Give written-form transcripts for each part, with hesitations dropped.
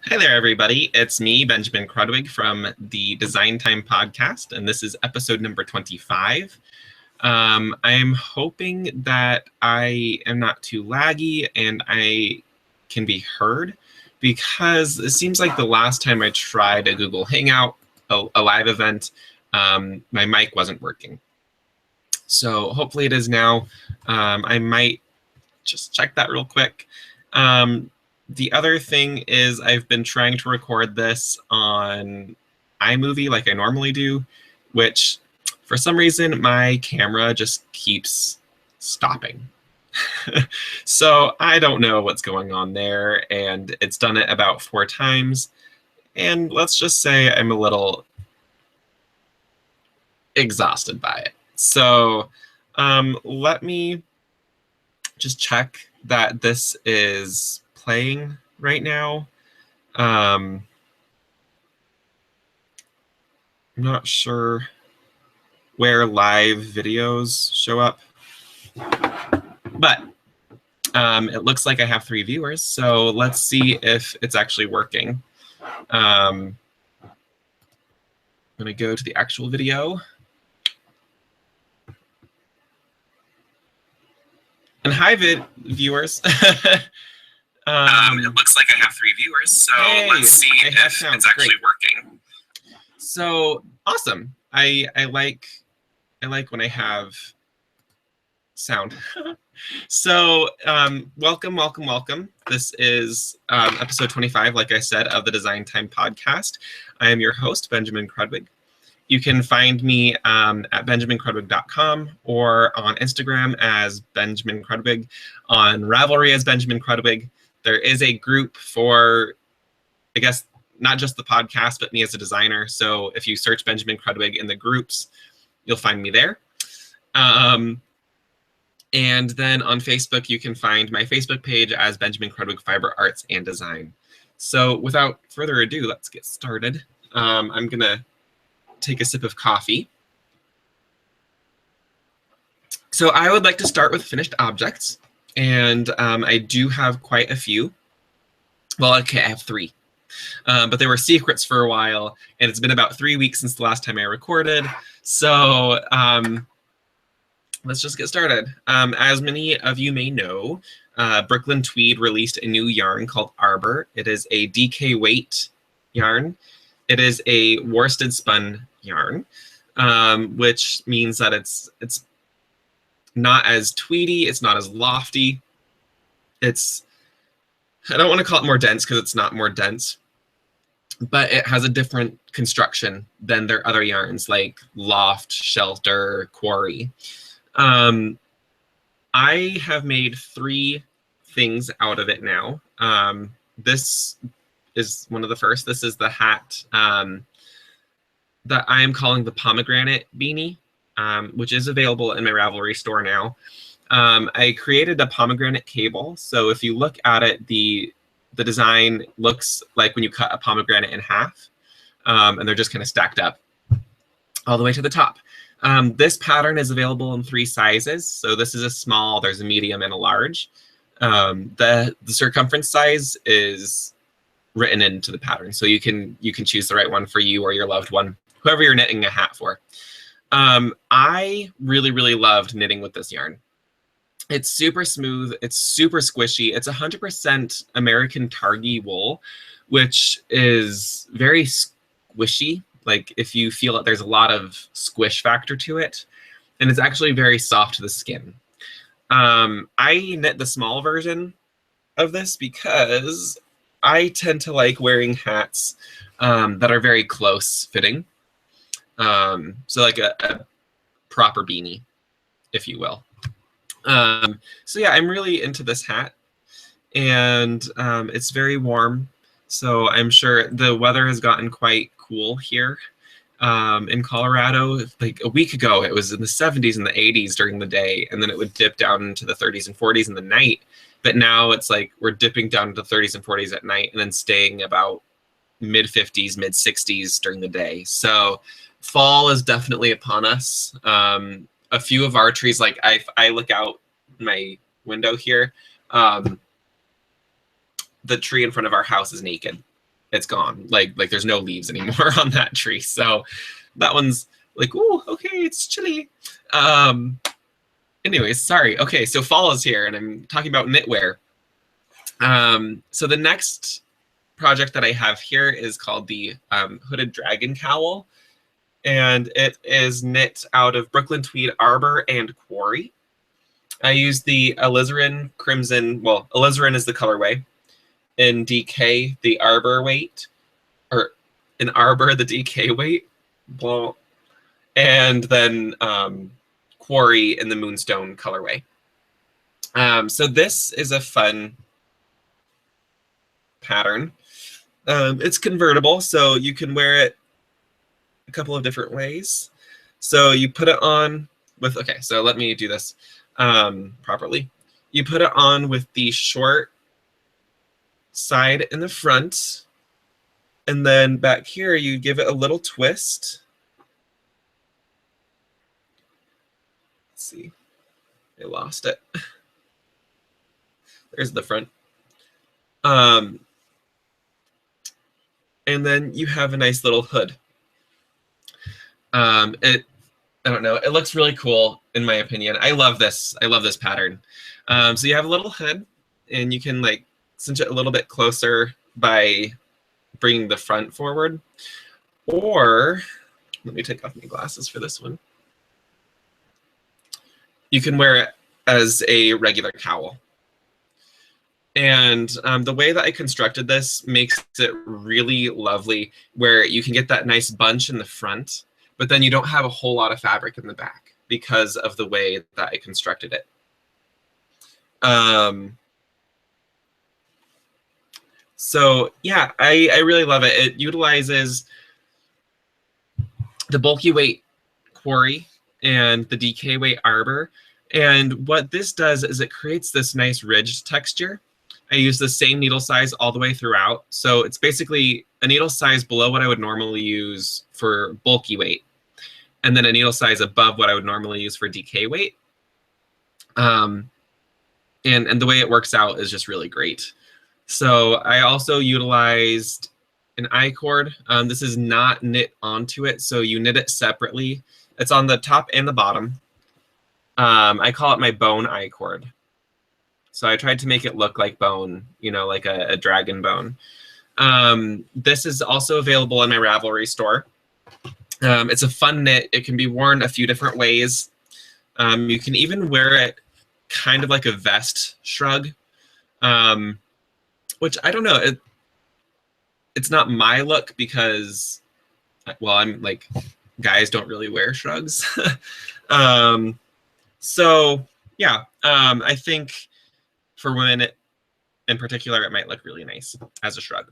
Hi there, everybody. It's me, Benjamin Crudwig from the Design Time podcast, and this is episode number 25. I'm hoping that I am not too laggy and I can be heard because it seems like the last time I tried a Google Hangout, a live event, my mic wasn't working. So hopefully it is now. I might just check that real quick. The other thing is I've been trying to record this on iMovie like I normally do, which for some reason my camera just keeps stopping. So I don't know what's going on there, and it's done it about 4 times. And let's just say I'm a little exhausted by it. So let me just check that this is playing right now. I'm not sure where live videos show up, but it looks like I have 3 viewers, so let's see if it's actually working. I'm gonna go to the actual video. And hi, viewers. It looks like I have 3 viewers, so let's see if it's actually working. So awesome! I like when I have sound. So welcome. This is episode 25, like I said, of the Design Time podcast. I am your host, Benjamin Crudwig. You can find me at benjamincrudwig.com or on Instagram as Benjamin Crudwig, on Ravelry as Benjamin Crudwig. There is a group for, I guess, not just the podcast, but me as a designer. So if you search Benjamin Crudwig in the groups, you'll find me there. And then on Facebook, you can find my Facebook page as Benjamin Crudwig Fiber Arts and Design. So without further ado, let's get started. I'm going to take a sip of coffee. So I would like to start with finished objects, and I do have quite a few. Well, okay, I have 3, but they were secrets for a while, and it's been about 3 weeks since the last time I recorded. So let's just get started. As many of you may know, Brooklyn Tweed released a new yarn called Arbor. It is a DK weight yarn. It is a worsted spun yarn, which means that it's not as tweedy, it's not as lofty. I don't want to call it more dense because it's not more dense, but it has a different construction than their other yarns like Loft, Shelter, Quarry. I have made 3 things out of it now. This is one of the first. This is the hat that I am calling the pomegranate beanie, which is available in my Ravelry store now. I created a pomegranate cable. So if you look at it, the design looks like when you cut a pomegranate in half, and they're just kind of stacked up all the way to the top. This pattern is available in 3 sizes. So this is a small, there's a medium, and a large. The circumference size is written into the pattern, so you can choose the right one for you or your loved one, whoever you're knitting a hat for. I really loved knitting with this yarn. It's super smooth, it's super squishy. It's 100% American Targhee wool, which is very squishy. Like if you feel it, there's a lot of squish factor to it, and it's actually very soft to the skin. I knit the small version of this because I tend to like wearing hats that are very close fitting. So like a proper beanie, if you will. So yeah, I'm really into this hat, and it's very warm. So I'm sure the weather has gotten quite cool here in Colorado. Like a week ago, it was in the 70s and the 80s during the day, and then it would dip down into the 30s and 40s in the night. But now it's like we're dipping down to 30s and 40s at night and then staying about mid 50s, mid 60s during the day. So fall is definitely upon us. A few of our trees, like I look out my window here, the tree in front of our house is naked. it's gone. Like there's no leaves anymore on that tree. So that one's like, ooh, okay, it's chilly. Anyways, sorry. Okay, so fall is here, and I'm talking about knitwear. So the next project that I have here is called the Hooded Dragon Cowl, and it is knit out of Brooklyn Tweed Arbor and Quarry. I used the alizarin crimson, well, alizarin is the colorway, in DK, the Arbor weight, or in Arbor, the DK weight, blah, and then Quarry in the Moonstone colorway. So this is a fun pattern. It's convertible, so you can wear it a couple of different ways. So you put it on with, okay, so let me do this properly. You put it on with the short side in the front, and then back here you give it a little twist. Let's see, I lost it. There's the front. And then you have a nice little hood. I don't know, it looks really cool in my opinion. I love this pattern. So you have a little hood, and you can like cinch it a little bit closer by bringing the front forward. Or, let me take off my glasses for this one. You can wear it as a regular cowl. And the way that I constructed this makes it really lovely, where you can get that nice bunch in the front, but then you don't have a whole lot of fabric in the back because of the way that I constructed it. So yeah, I really love it. It utilizes the bulky weight Quarry and the DK weight Arbor. And what this does is it creates this nice ridged texture. I use the same needle size all the way throughout. So it's basically a needle size below what I would normally use for bulky weight, and then a needle size above what I would normally use for DK weight. And the way it works out is just really great. So I also utilized an I-cord. This is not knit onto it, so you knit it separately. It's on the top and the bottom. I call it my bone I-cord. So I tried to make it look like bone, you know, like a dragon bone. This is also available in my Ravelry store. It's a fun knit. It can be worn a few different ways. You can even wear it kind of like a vest shrug, which I don't know. It's not my look because, well, I'm like, guys don't really wear shrugs. So yeah, I think for women in particular, it might look really nice as a shrug.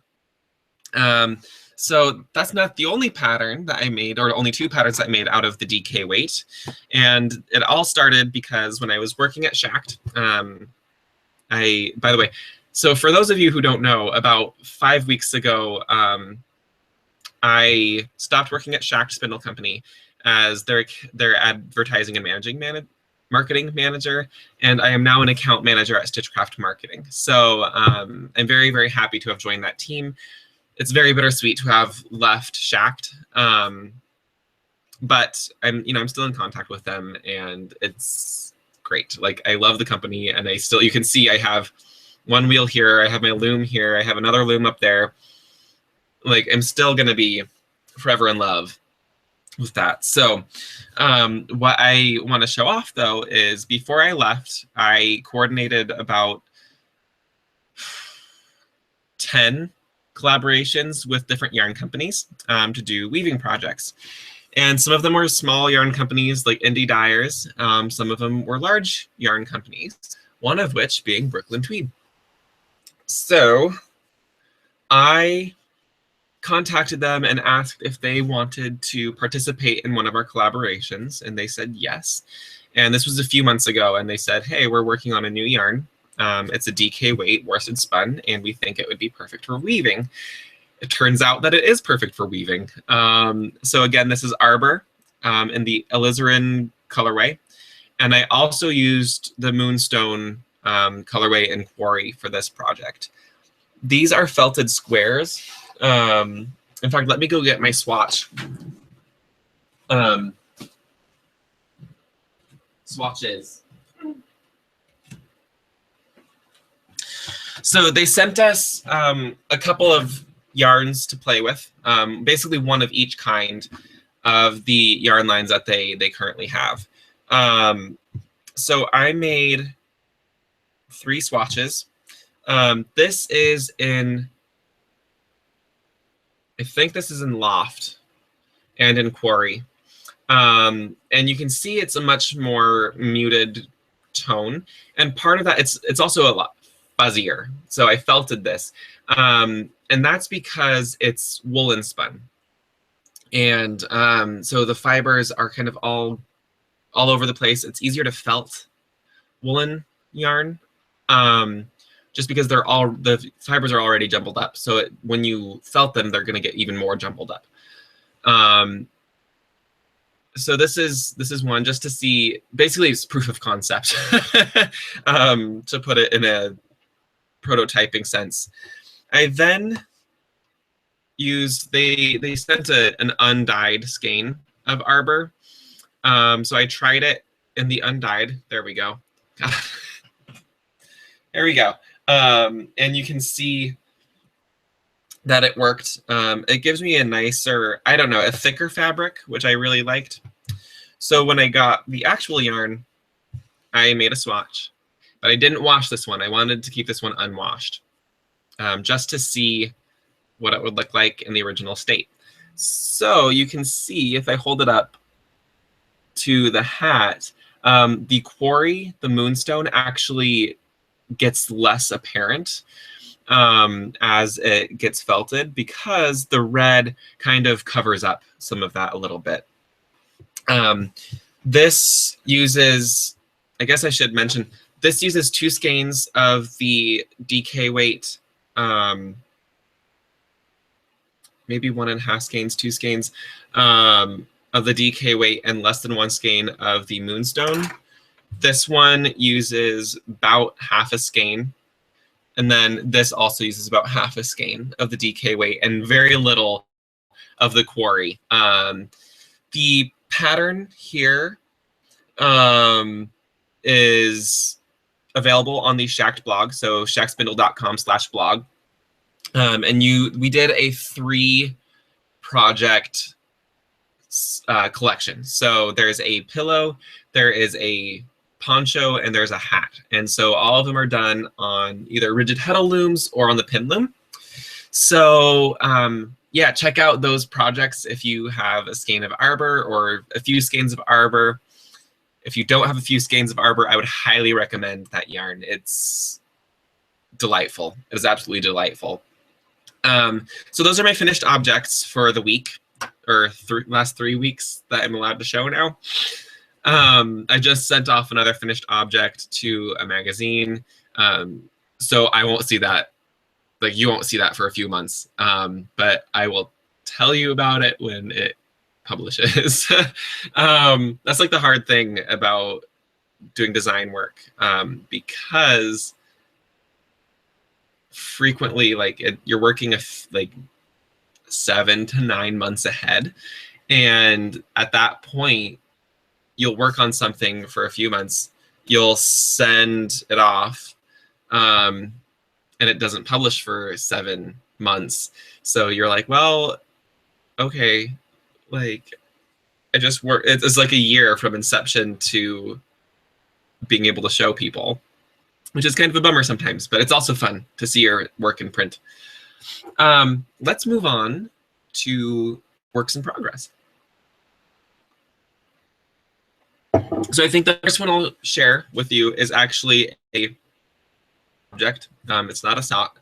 So that's not the only pattern that I made, or only two patterns that I made out of the DK weight. And it all started because when I was working at Shacked, by the way, so for those of you who don't know, about 5 weeks ago, I stopped working at Shacked Spindle Company as their advertising and marketing manager, and I am now an account manager at Stitchcraft Marketing. So I'm very, very happy to have joined that team. It's very bittersweet to have left Shacked, but I'm still in contact with them, and it's great. Like, I love the company, and you can see I have one wheel here, I have my loom here, I have another loom up there. Like, I'm still gonna be forever in love with that. So what I want to show off though is before I left, I coordinated about 10 collaborations with different yarn companies to do weaving projects. And some of them were small yarn companies like Indie Dyers. Some of them were large yarn companies, one of which being Brooklyn Tweed. So I contacted them and asked if they wanted to participate in one of our collaborations, and they said yes. And this was a few months ago, and they said, hey, we're working on a new yarn. It's a DK weight worsted spun, and we think it would be perfect for weaving. It turns out that it is perfect for weaving. So again, this is Arbor in the alizarin colorway. And I also used the Moonstone colorway in Quarry for this project. These are felted squares. In fact, let me go get my swatch. Swatches. So they sent us a couple of yarns to play with, basically one of each kind of the yarn lines that they currently have. So I made 3 swatches. This is in, I think this is in Loft and in Quarry. And you can see it's a much more muted tone. And part of that, it's also a lot fuzzier. So I felted this. And that's because it's woolen spun. And so the fibers are kind of all over the place. It's easier to felt woolen yarn, just because the fibers are already jumbled up. So when you felt them, they're going to get even more jumbled up. So this is one just to see. Basically, it's proof of concept, to put it in a prototyping sense. I then used, they sent an undyed skein of Arbor. So I tried it in the undyed. There we go. There we go. And you can see that it worked. It gives me a nicer, I don't know, a thicker fabric, which I really liked. So when I got the actual yarn, I made a swatch, but I didn't wash this one. I wanted to keep this one unwashed, just to see what it would look like in the original state. So you can see, if I hold it up to the hat, the Quarry, the Moonstone, actually gets less apparent as it gets felted, because the red kind of covers up some of that a little bit. This uses, I guess I should mention, this uses 2 skeins of the DK weight, maybe 1.5 skeins, 2 skeins of the DK weight, and less than 1 skein of the Moonstone. This one uses about 1/2 skein. And then this also uses about 1/2 skein of the DK weight and very little of the Quarry. The pattern here is available on the Shacked blog, so shackspindle.com/blog. And we did a 3-project collection. So there's a pillow, there is a poncho, and there's a hat. And so all of them are done on either rigid heddle looms or on the pin loom. So yeah, check out those projects if you have a skein of Arbor or a few skeins of Arbor. If you don't have a few skeins of Arbor, I would highly recommend that yarn. It's delightful. It is absolutely delightful. So those are my finished objects for the week, or last 3 weeks that I'm allowed to show now. I just sent off another finished object to a magazine, so I won't see that. Like, you won't see that for a few months, but I will tell you about it when it publishes. That's like the hard thing about doing design work, because frequently, like, you're working like 7 to 9 months ahead, and at that point, you'll work on something for a few months, you'll send it off, and it doesn't publish for 7 months. So you're like, well, okay, like, I just work. It's like a year from inception to being able to show people, which is kind of a bummer sometimes, but it's also fun to see your work in print. Let's move on to works in progress. So I think the first one I'll share with you is actually a object. It's not a sock.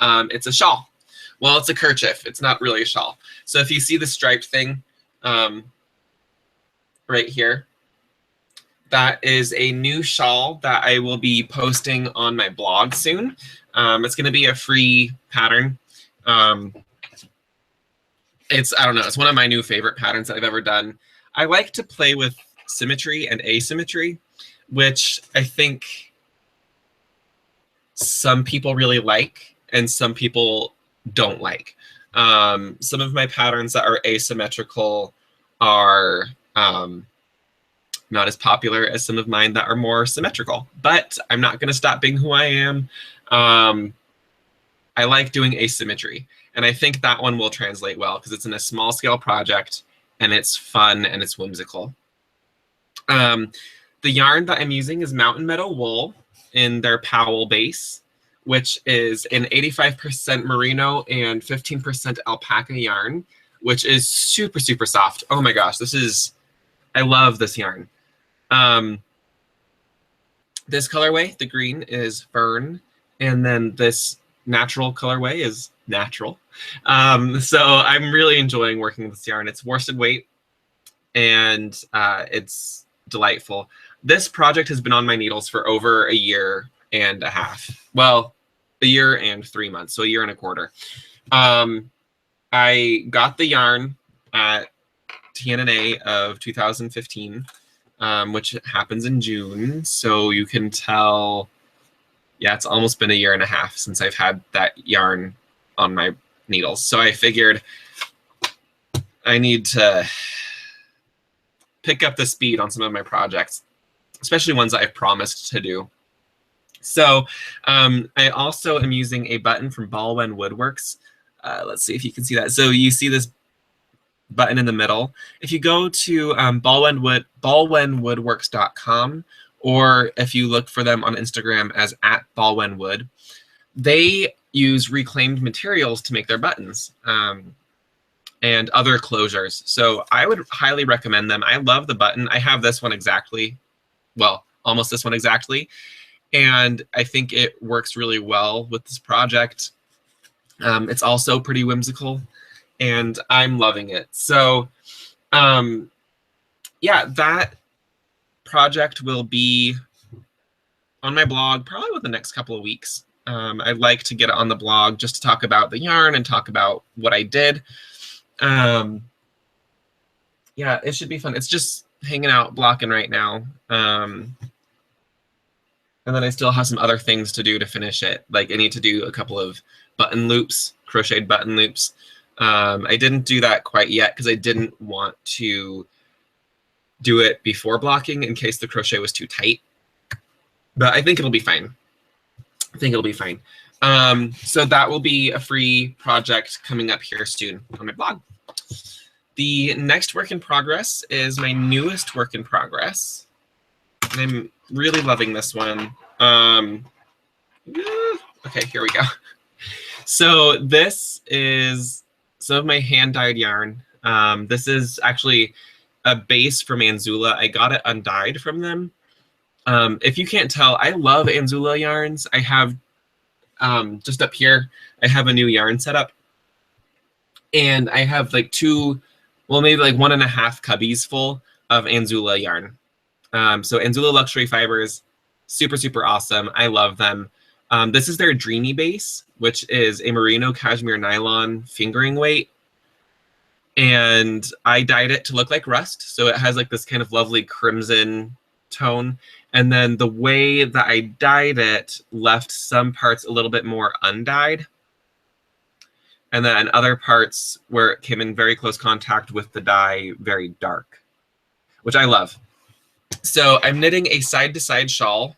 It's a shawl. Well, it's a kerchief. It's not really a shawl. So if you see the striped thing right here, that is a new shawl that I will be posting on my blog soon. It's going to be a free pattern. It's, I don't know, it's one of my new favorite patterns that I've ever done. I like to play with symmetry and asymmetry, which I think some people really like and some people don't like. Some of my patterns that are asymmetrical are not as popular as some of mine that are more symmetrical, but I'm not going to stop being who I am. I like doing asymmetry, and I think that one will translate well because it's in a small scale project and it's fun and it's whimsical. The yarn that I'm using is Mountain Meadow Wool in their Powell base, which is an 85% merino and 15% alpaca yarn, which is super, super soft. Oh my gosh, I love this yarn. This colorway, the green, is Fern, and then this natural colorway is Natural. So I'm really enjoying working with this yarn. It's worsted weight, and it's delightful. This project has been on my needles for over a year and a half. Well, a year and 3 months, so a year and a quarter. I got the yarn at TNNA of 2015, which happens in June. So you can tell, yeah, it's almost been a year and a half since I've had that yarn on my needles. So I figured I need to pick up the speed on some of my projects, especially ones that I've promised to do. So I also am using a button from Balwen Woodworks. Let's see if you can see that. So you see this button in the middle. If you go to balwenwoodworks.com, or if you look for them on Instagram as @balwenwood, they use reclaimed materials to make their buttons and other closures. So I would highly recommend them. I love the button. I have this one exactly, well, almost this one exactly. And I think it works really well with this project. It's also pretty whimsical, and I'm loving it. So yeah, that project will be on my blog probably within the next couple of weeks. I'd like to get it on the blog just to talk about the yarn and talk about what I did. Yeah, it should be fun. It's just hanging out, blocking right now. And then I still have some other things to do to finish it. Like I need to do a couple of button loops, crocheted button loops. I didn't do that quite yet because I didn't want to do it before blocking in case the crochet was too tight. But I think it'll be fine. I think it'll be fine. So that will be a free project coming up here soon on my blog. The next work in progress is my newest work in progress. And I'm really loving this one. Okay, here we go. So this is some of my hand-dyed yarn. This is actually a base from Anzula. I got it undyed from them. If you can't tell, I love Anzula yarns. I have, just up here, I have a new yarn setup. And I have like maybe like 1.5 cubbies full of Anzula yarn. So Anzula Luxury Fibers, super, super awesome. I love them. This is their Dreamy base, which is a merino cashmere nylon fingering weight. And I dyed it to look like rust. So it has like this kind of lovely crimson tone. And then the way that I dyed it left some parts a little bit more undyed. And then other parts where it came in very close contact with the dye, very dark, which I love. So I'm knitting a side-to-side shawl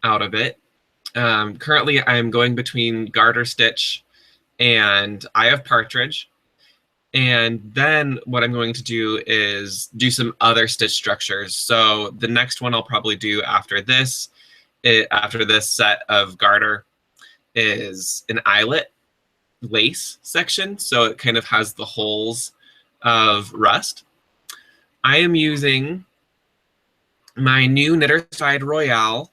out of it. Currently, I'm going between garter stitch and Eye of Partridge. And then what I'm going to do is do some other stitch structures. So the next one I'll probably do after this set of garter is an eyelet lace section. So it kind of has the holes of rust. I am using my new Knitter Side Royale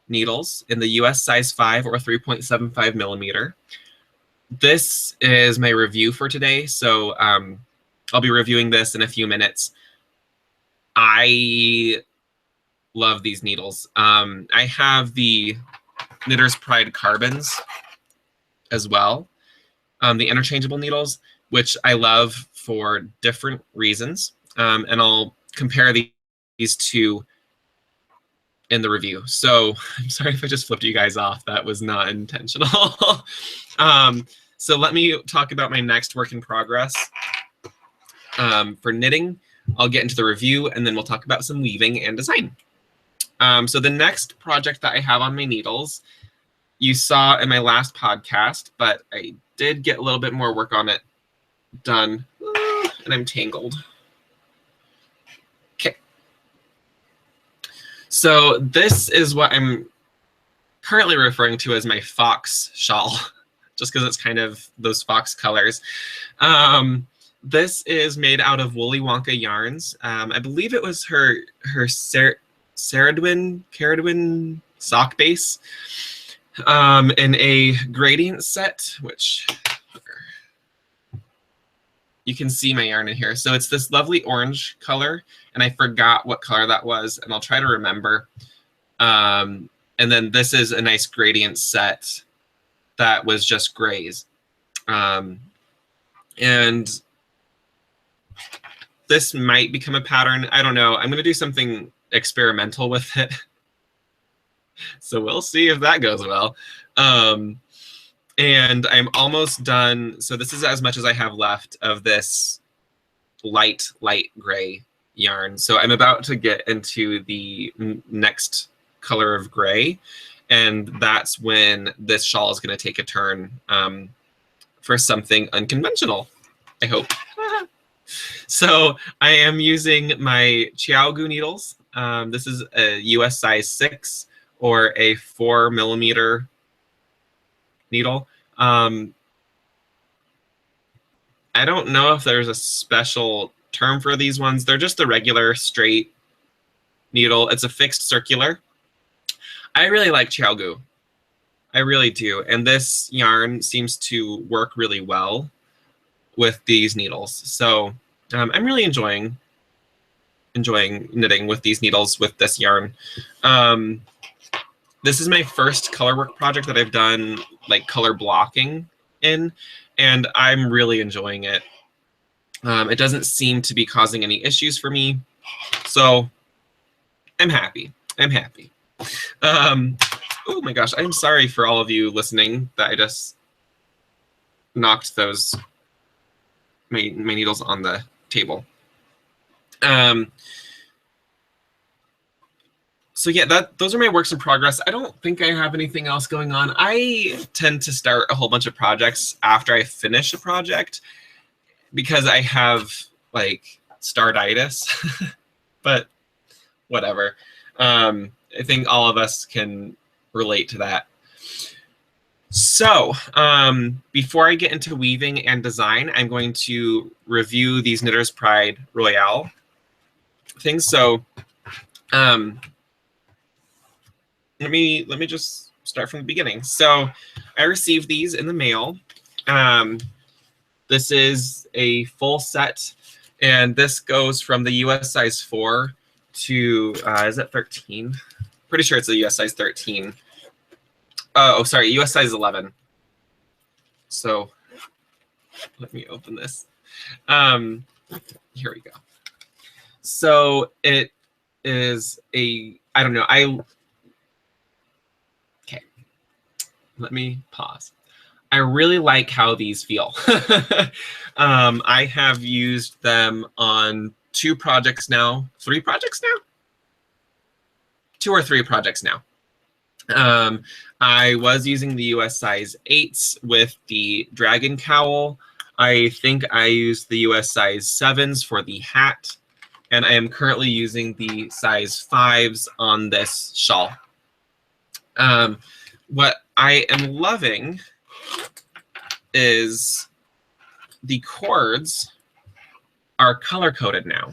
needles in the US size 5 or 3.75 millimeter. This is my review for today, so I'll be reviewing this in a few minutes. I love these needles. I have the Knitter's Pride Carbons as well, the interchangeable needles, which I love for different reasons. And I'll compare these two in the review. So I'm sorry if I just flipped you guys off. That was not intentional. So let me talk about my next work in progress. For knitting, I'll get into the review, and then we'll talk about some weaving and design. So the next project that I have on my needles, you saw in my last podcast, but I did get a little bit more work on it done, and I'm tangled. Okay. So this is what I'm currently referring to as my fox shawl, just because it's kind of those fox colors. This is made out of Woolly Wonka yarns. I believe it was her Ceridwen sock base in a gradient set, which you can see my yarn in here. So it's this lovely orange color, and I forgot what color that was, and I'll try to remember. And then this is a nice gradient set that was just grays. And this might become a pattern. I don't know. I'm going to do something experimental with it. So we'll see if that goes well. And I'm almost done. So this is as much as I have left of this light gray yarn. So I'm about to get into the next color of gray. And that's when this shawl is going to take a turn for something unconventional, I hope. So I am using my Chiaogu needles. This is a US size 6 or a 4mm needle. I don't know if there's a special term for these ones. They're just a regular straight needle. It's a fixed circular. I really like Chiaogu. I really do. And this yarn seems to work really well with these needles. So I'm really enjoying knitting with these needles with this yarn. This is my first color work project that I've done like color blocking in, and I'm really enjoying it. It doesn't seem to be causing any issues for me, so I'm happy. Oh my gosh, I'm sorry for all of you listening that I just knocked those my needles on the table. So yeah, those are my works in progress. I don't think I have anything else going on. I tend to start a whole bunch of projects after I finish a project because I have like startitis, but whatever. I think all of us can relate to that. So before I get into weaving and design, I'm going to review these Knitter's Pride Royale things. So let me just start from the beginning. So I received these in the mail. This is a full set, and this goes from the US size 4 to is it 13? Pretty sure it's a US size 13. Oh, sorry, US size 11. So let me open this. Here we go. So it is a, I don't know, okay, let me pause. I really like how these feel. I have used them on 2 projects now, 3 projects now? 2 or 3 projects now. I was using the US size 8s with the dragon cowl. I think I used the US size 7s for the hat. And I am currently using the size 5s on this shawl. What I am loving is the cords are color-coded now.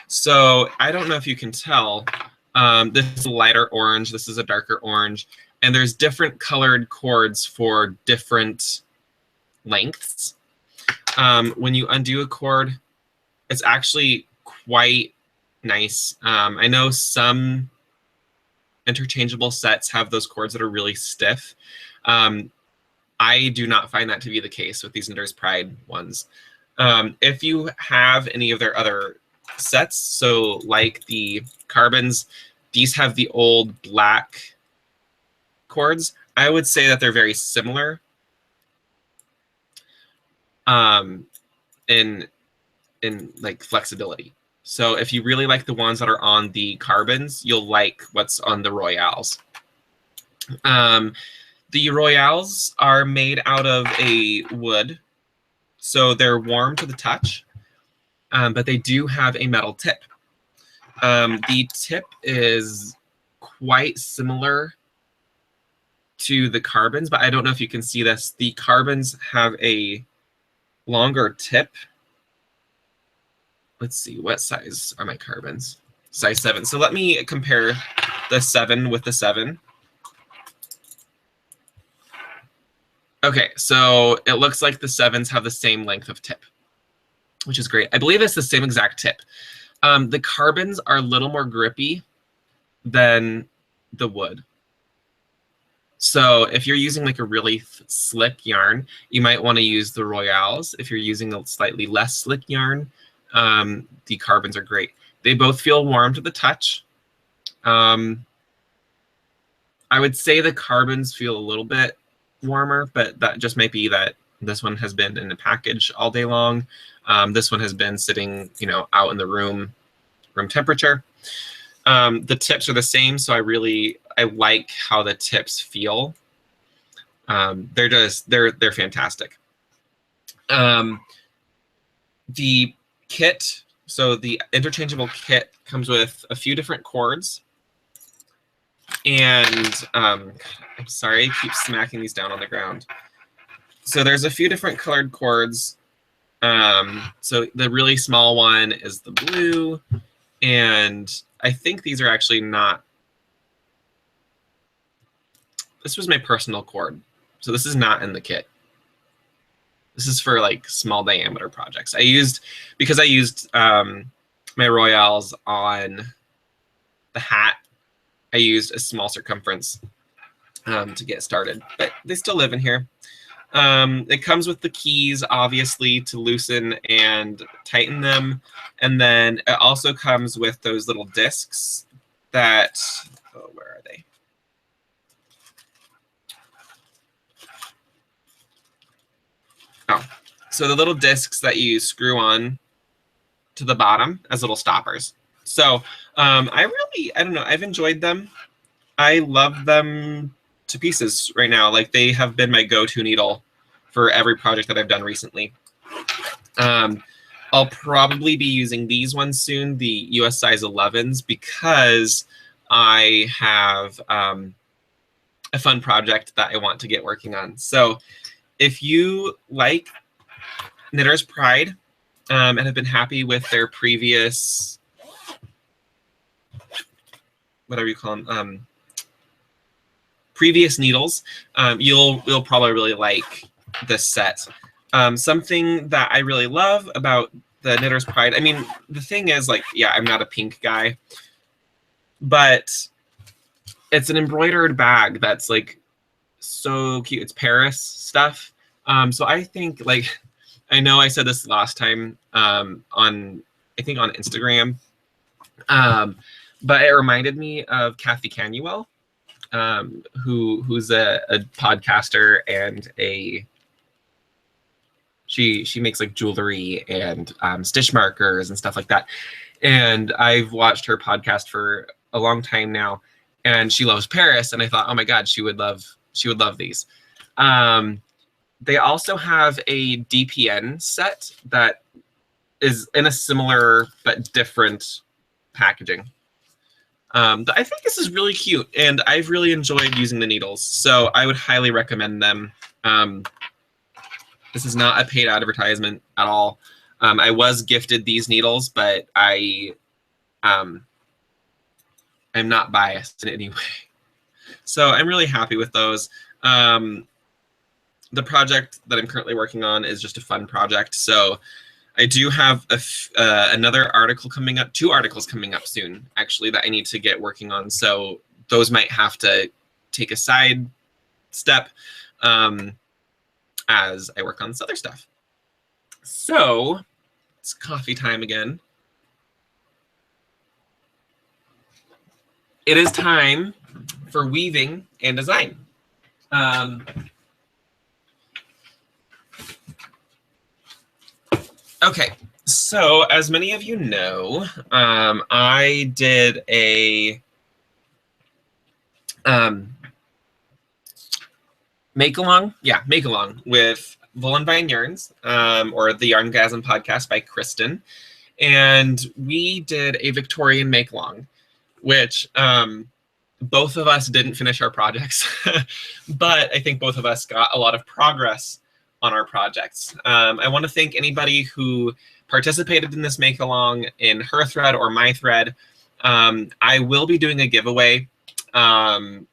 So I don't know if you can tell. This is a lighter orange, this is a darker orange, and there's different colored cords for different lengths. When you undo a cord, it's actually quite nice. I know some interchangeable sets have those cords that are really stiff. I do not find that to be the case with these Knitter's Pride ones. If you have any of their other sets, so like the Carbons, These have the old black cords. I would say that they're very similar in like flexibility. So if you really like the ones that are on the carbons, you'll like what's on the Royales. The Royales are made out of a wood, so they're warm to the touch, but they do have a metal tip. The tip is quite similar to the carbons, but I don't know if you can see this. The carbons have a longer tip. Let's see, what size are my carbons? Size 7. So let me compare the 7 with the 7. Okay, so it looks like the 7s have the same length of tip, which is great. I believe it's the same exact tip. The carbons are a little more grippy than the wood. So if you're using like a really slick yarn, you might want to use the Royales. If you're using a slightly less slick yarn, the carbons are great. They both feel warm to the touch. I would say the carbons feel a little bit warmer, but that just might be that this one has been in the package all day long. This one has been sitting, out in the room temperature. The tips are the same, so I like how the tips feel. They're fantastic. The kit, so the interchangeable kit comes with a few different cords. And I'm sorry, I keep smacking these down on the ground. So there's a few different colored cords. So the really small one is the blue, and I think these are actually not. This was my personal cord, so this is not in the kit. This is for like small diameter projects. Because I used my Royales on the hat. I used a small circumference to get started, but they still live in here. It comes with the keys, obviously, to loosen and tighten them. And then it also comes with those little discs that, where are they? Oh, so the little discs that you screw on to the bottom as little stoppers. So I don't know, I've enjoyed them. I love them to pieces right now. Like, they have been my go-to needle for every project that I've done recently. I'll probably be using these ones soon, the US size 11s, because I have a fun project that I want to get working on. So if you like Knitter's Pride and have been happy with their previous, whatever you call them, previous needles, you'll probably really like this set. Something that I really love about the Knitter's Pride, I mean, the thing is, like, yeah, I'm not a pink guy, but it's an embroidered bag that's like so cute. It's Paris stuff. So I think, like, I know I said this last time on Instagram, but it reminded me of Kathy Canuel, who's a podcaster and she makes like jewelry and stitch markers and stuff like that. And I've watched her podcast for a long time now, and she loves Paris. And I thought, oh my God, she would love these. They also have a DPN set that is in a similar but different packaging. I think this is really cute, and I've really enjoyed using the needles, so I would highly recommend them. This is not a paid advertisement at all. I was gifted these needles, but I'm not biased in any way. So I'm really happy with those. The project that I'm currently working on is just a fun project. So I do have another article coming up, 2 articles coming up soon, actually, that I need to get working on. So those might have to take a side step as I work on this other stuff. So it's coffee time again. it is time for weaving and design. Okay, so as many of you know, I did a make-along with Wool and Vine Yarns, or the Yarngasm podcast by Kristen. And we did a Victorian make-along, which both of us didn't finish our projects, but I think both of us got a lot of progress on our projects. I want to thank anybody who participated in this make-along in her thread or my thread. I will be doing a giveaway, I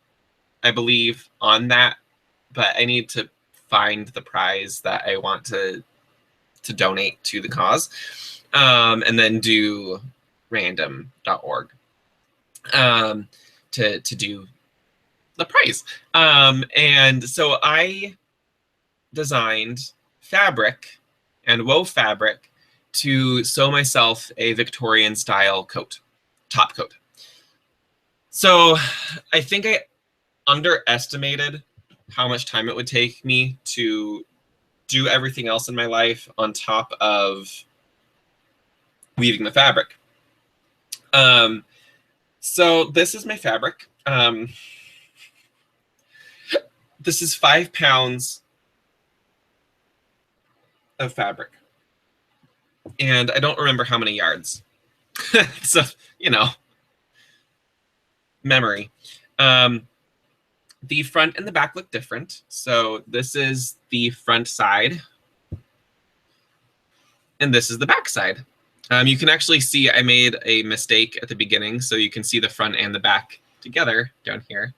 believe, on that, but I need to find the prize that I want to donate to the cause, and then do random.org to do the prize. And so I designed fabric and wove fabric to sew myself a Victorian style coat, top coat. So I think I underestimated how much time it would take me to do everything else in my life on top of weaving the fabric. So this is my fabric. This is 5 pounds of fabric. And I don't remember how many yards. So, you know, memory. The front and the back look different. So this is the front side, and this is the back side. You can actually see I made a mistake at the beginning, so you can see the front and the back together down here.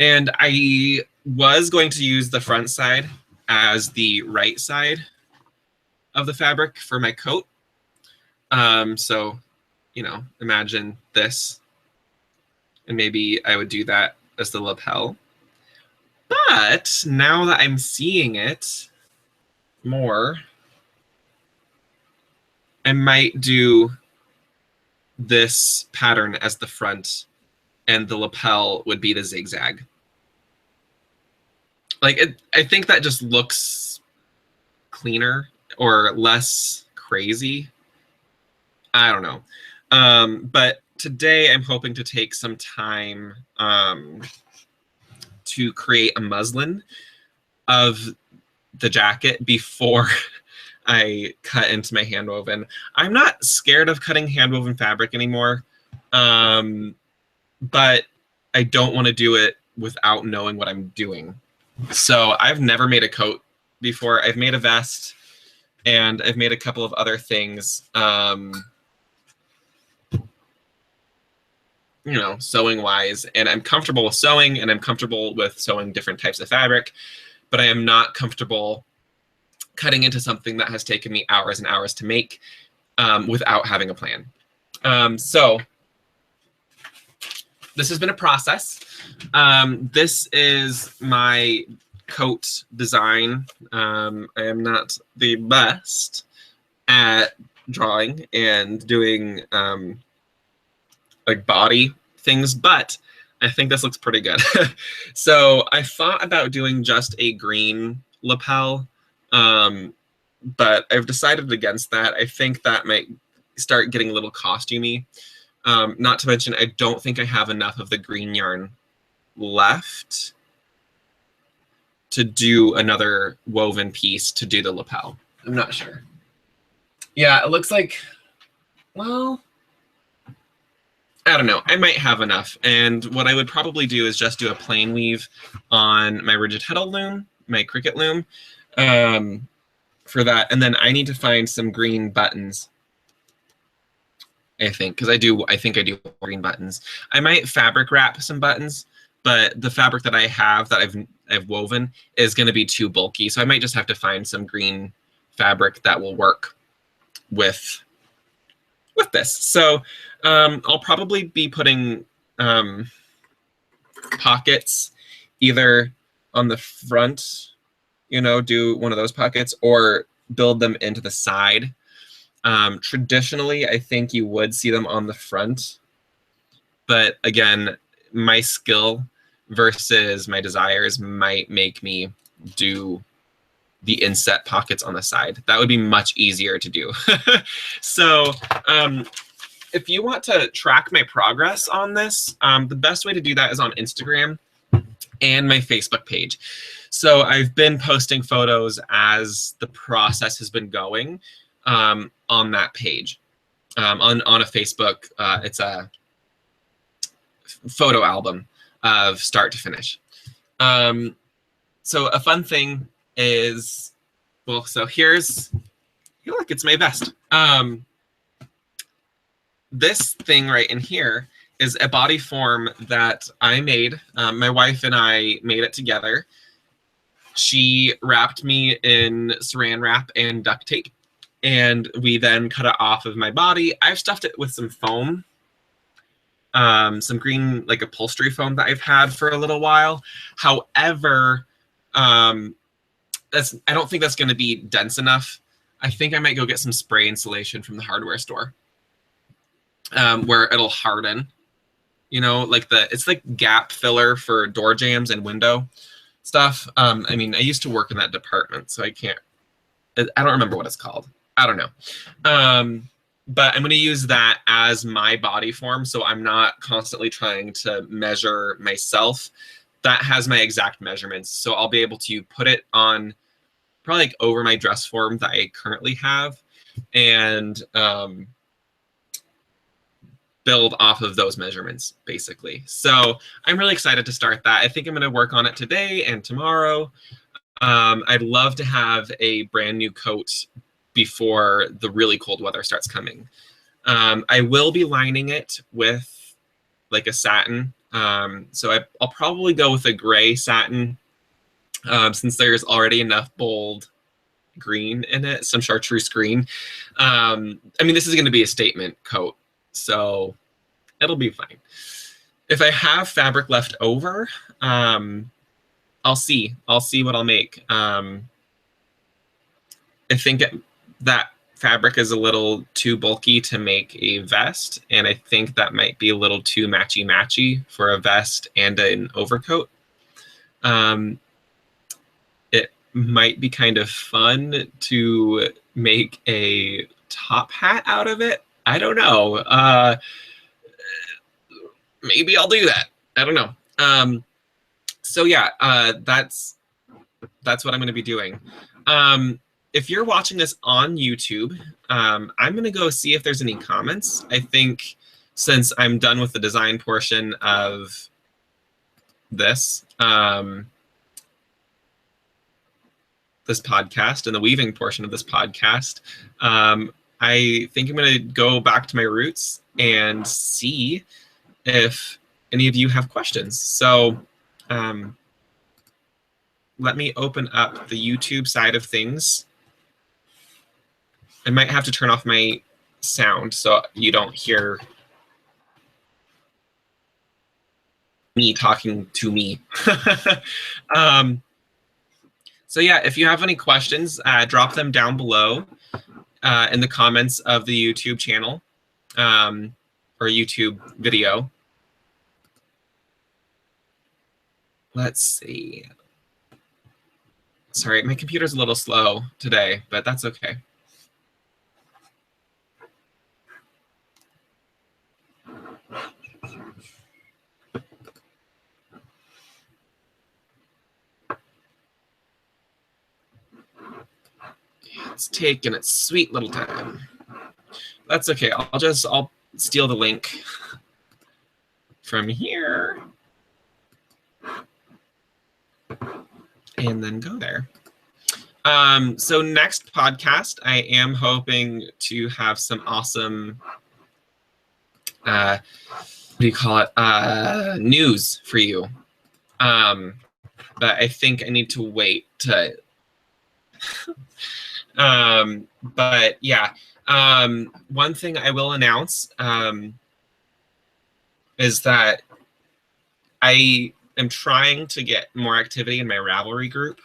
And I was going to use the front side as the right side of the fabric for my coat. So, you know, imagine this. And maybe I would do that as the lapel. But now that I'm seeing it more, I might do this pattern as the front, and the lapel would be the zigzag. Like, I think that just looks cleaner or less crazy. I don't know. But today I'm hoping to take some time to create a muslin of the jacket before I cut into my hand woven. I'm not scared of cutting hand woven fabric anymore, but I don't want to do it without knowing what I'm doing. So I've never made a coat before. I've made a vest, and I've made a couple of other things, you know, sewing wise, and I'm comfortable with sewing, and I'm comfortable with sewing different types of fabric, but I am not comfortable cutting into something that has taken me hours and hours to make without having a plan. So this has been a process. This is my coat design. I am not the best at drawing and doing like body things, but I think this looks pretty good. So I thought about doing just a green lapel, but I've decided against that. I think that might start getting a little costumey. Not to mention, I don't think I have enough of the green yarn left to do another woven piece to do the lapel. I'm not sure. Yeah, it looks like, well, I don't know. I might have enough. And what I would probably do is just do a plain weave on my rigid heddle loom, my Cricut loom, for that. And then I need to find some green buttons, I think, because I think I do green buttons. I might fabric wrap some buttons, but the fabric that I have that I've woven is going to be too bulky. So I might just have to find some green fabric that will work with this. So I'll probably be putting pockets either on the front, you know, do one of those pockets, or build them into the side. Traditionally, I think you would see them on the front, But again, my skill versus my desires might make me do the inset pockets on the side. That would be much easier to do. So if you want to track my progress on this, the best way to do that is on Instagram and my Facebook page. So I've been posting photos as the process has been going on that page. On a Facebook, it's a photo album of start to finish. So a fun thing is, well, so here's, look, it's my vest. This thing right in here is a body form that I made. My wife and I made it together. She wrapped me in saran wrap and duct tape, and we then cut it off of my body. I've stuffed it with some foam, some green like upholstery foam that I've had for a little while. However, I don't think that's going to be dense enough. I think I might go get some spray insulation from the hardware store, where it'll harden. You know, like it's like gap filler for door jambs and window stuff. I mean, I used to work in that department, so I don't remember what it's called. I don't know. But I'm going to use that as my body form, so I'm not constantly trying to measure myself. That has my exact measurements, so I'll be able to put it on probably like over my dress form that I currently have, and build off of those measurements, basically. So I'm really excited to start that. I think I'm going to work on it today and tomorrow. I'd love to have a brand new coat before the really cold weather starts coming. I will be lining it with like a satin. So I'll probably go with a gray satin, since there's already enough bold green in it, some chartreuse green. I mean, this is going to be a statement coat, so it'll be fine. If I have fabric left over, I'll see what I'll make. I think that fabric is a little too bulky to make a vest, and I think that might be a little too matchy for a vest and an overcoat. It might be kind of fun to make a top hat out of it. I don't know. Maybe I'll do that. I don't know. So yeah, that's what I'm going to be doing. If you're watching this on YouTube, I'm going to go see if there's any comments. I think since I'm done with the design portion of this, this podcast and the weaving portion of this podcast, I think I'm going to go back to my roots and see if any of you have questions. So let me open up the YouTube side of things. I might have to turn off my sound so you don't hear me talking to me. So yeah, if you have any questions, drop them down below in the comments of the YouTube channel or YouTube video. Let's see. Sorry, my computer's a little slow today, but that's okay. It's taking its sweet little time. That's okay. I'll steal the link from here and then go there. So next podcast, I am hoping to have some awesome, what do you call it? News for you. But I think I need to wait to, but yeah. One thing I will announce is that I am trying to get more activity in my Ravelry group.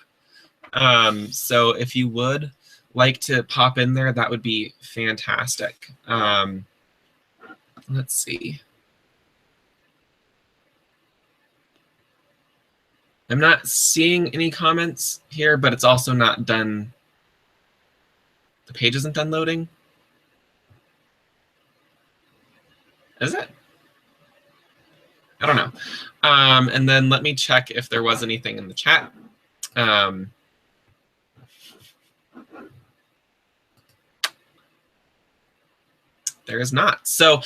So if you would like to pop in there, that would be fantastic. Let's see. I'm not seeing any comments here, but it's also not done. The page isn't done loading. Is it? I don't know. And then let me check if there was anything in the chat. There is not. So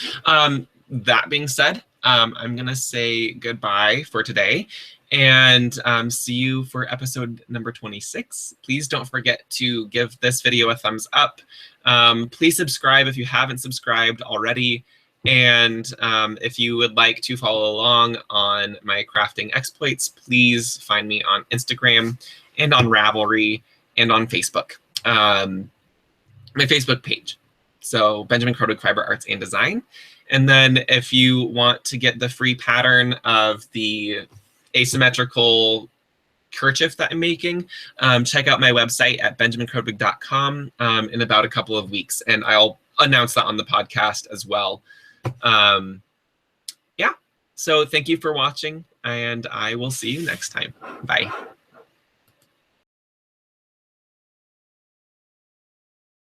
that being said, I'm going to say goodbye for today and see you for episode number 26. Please don't forget to give this video a thumbs up. Please subscribe if you haven't subscribed already. And if you would like to follow along on my crafting exploits, please find me on Instagram and on Ravelry and on Facebook, my Facebook page. So Benjamin Krodwig Fiber Arts and Design. And then if you want to get the free pattern of the asymmetrical kerchief that I'm making, check out my website at benjaminkrodwig.com in about a couple of weeks. And I'll announce that on the podcast as well. Yeah, so thank you for watching, and I will see you next time. Bye.